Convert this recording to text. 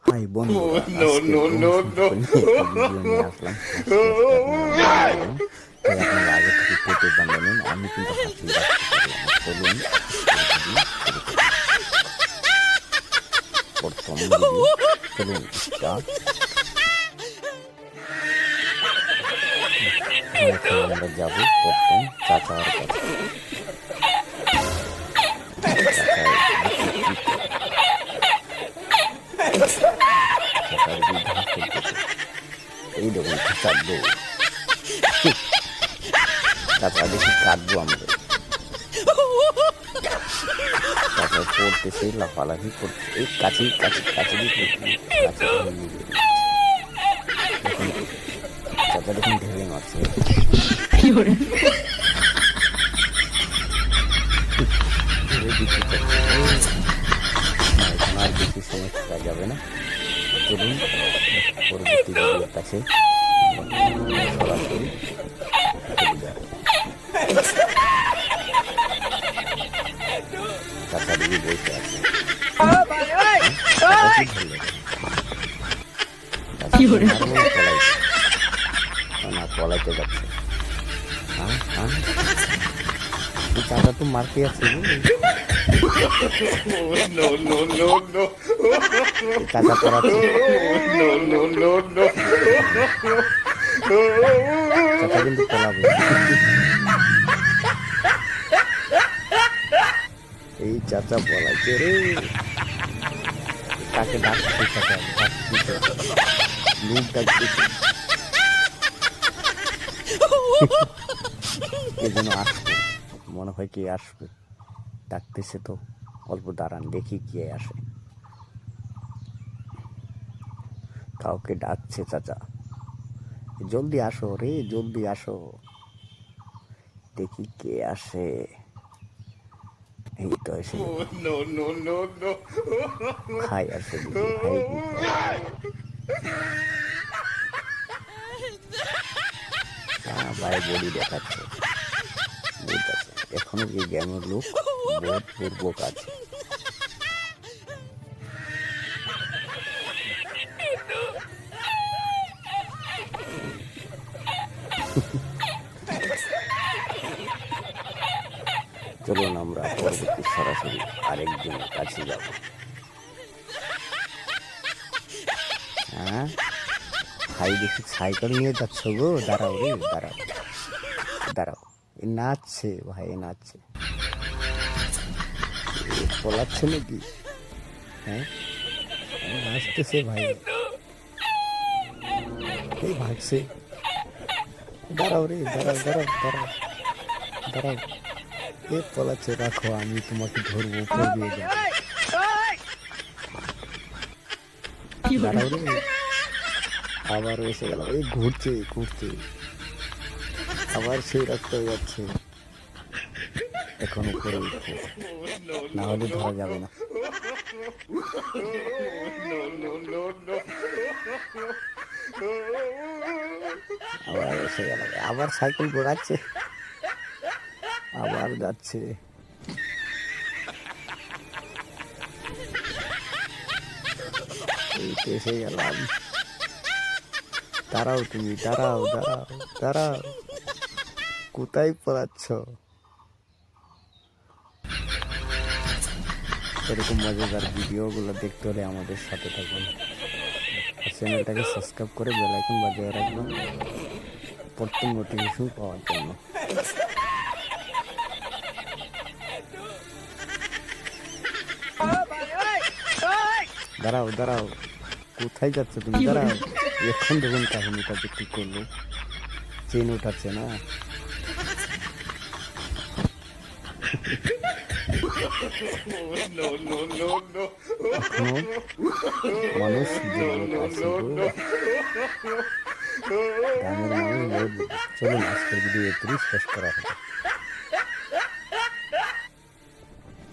High বন্ধুরা, আজকে ব্রহ্মপুত্র নিয়ে একটা ভিডিও নিয়ে আসলাম। তাই আপনারা আগে থেকে কেটে বানিয়ে নিন। আমি কিন্তু হাসি রাখতে পারলাম না। চলুন শুরু করি। প্রথম ভিডিও, চলুন স্টার্ট। এখন আমরা যাব প্রথম চাচার কাছে। চাচার বিধান করতেছে। এই দেখুন চাচা, চাচা দেখি কাটবো আমরা। চাচা পড়তেছে, লাফালাফি করছে। এই কাছে কাছে কাছে চাচা দেখুন ঢেলে মারছে। এখন আর বেশি সময় থাকা যাবে না। চলুন পরবর্তী ভিডিওর কাছে সরাসরি চাচা দিদি বসে আছে। পলাইতে যাচ্ছে। চাচা তো মারতে আছে। চাচা পড়াচ্ছে। চাচা কিন্তু পলাবে। এই চাচা পলাইছে রে। কাকে ডাকছে? চাচা ডাকছে, লোক ডাকছে। কে যেন আসবে, মনে হয় কে আসবে। ডাকতেছে তো, অল্প দাঁড়ান দেখি কে আসে। কাউকে ডাকছে চাচা। জলদি আসো রে, জলদি আসো। দেখি কে আসে। এই তো এসে খাই আসে দিদি, ভাই বডি দেখাচ্ছে। এখনো যে গ্যাংয়ের লোক বহুত পূর্বক আছে। চলুন আমরা পরবর্তী সরাসরি আরেকজনের কাছে যাব। হ্যাঁ ভাই দেখি সাইকেল নিয়ে যাচ্ছ গো। দাঁড়াও রে, দাঁড়াও দাঁড়াও। এ নাচছে ভাই, এ নাচছে। পলাচ্ছে নাকি? হ্যাঁ নাচতেছে ভাই, এই ভাগছে। দাঁড়াও রে, দাঁড়াও দাঁড়াও দাঁড়াও দাঁড়াও। এ পলাচ্ছে, রাখো আমি তোমাকে ধরবো, পড়িয়ে যাবো। দাঁড়াও রে, আবার এসে গেল। এই ঘুরছে ঘুরছে, আবার সেই রাস্তায় যাচ্ছে। এখন উপরে উঠছে, না হলে ধরা যাবে না। আবার এসে গেল, আবার সাইকেল ঘোরাচ্ছে, আবার যাচ্ছে। এই তো এসে গেলাম। দাঁড়াও তুমি, দাঁড়াও দাঁড়াও দাঁড়াও, কোথায় পড়াচ্ছ? এরকম মজাদার ভিডিওগুলো দেখতে হলে আমাদের সাথে থাকুন। চ্যানেলটাকে সাবস্ক্রাইব করে বেল আইকন বাজিয়ে রাখবেন প্রথম নোটিফিকেশন পাওয়ার জন্য। দাঁড়াও দাঁড়াও, কোথায় যাচ্ছ তুমি? দাঁড়াও। এখন দেখুন কাহিনীটা যে কি করলো, চেন উঠাচ্ছে না। মানুষ গ্রামের মানুষ। চলুন আজকের ভিডিও এখানেই শেষ করা হবে।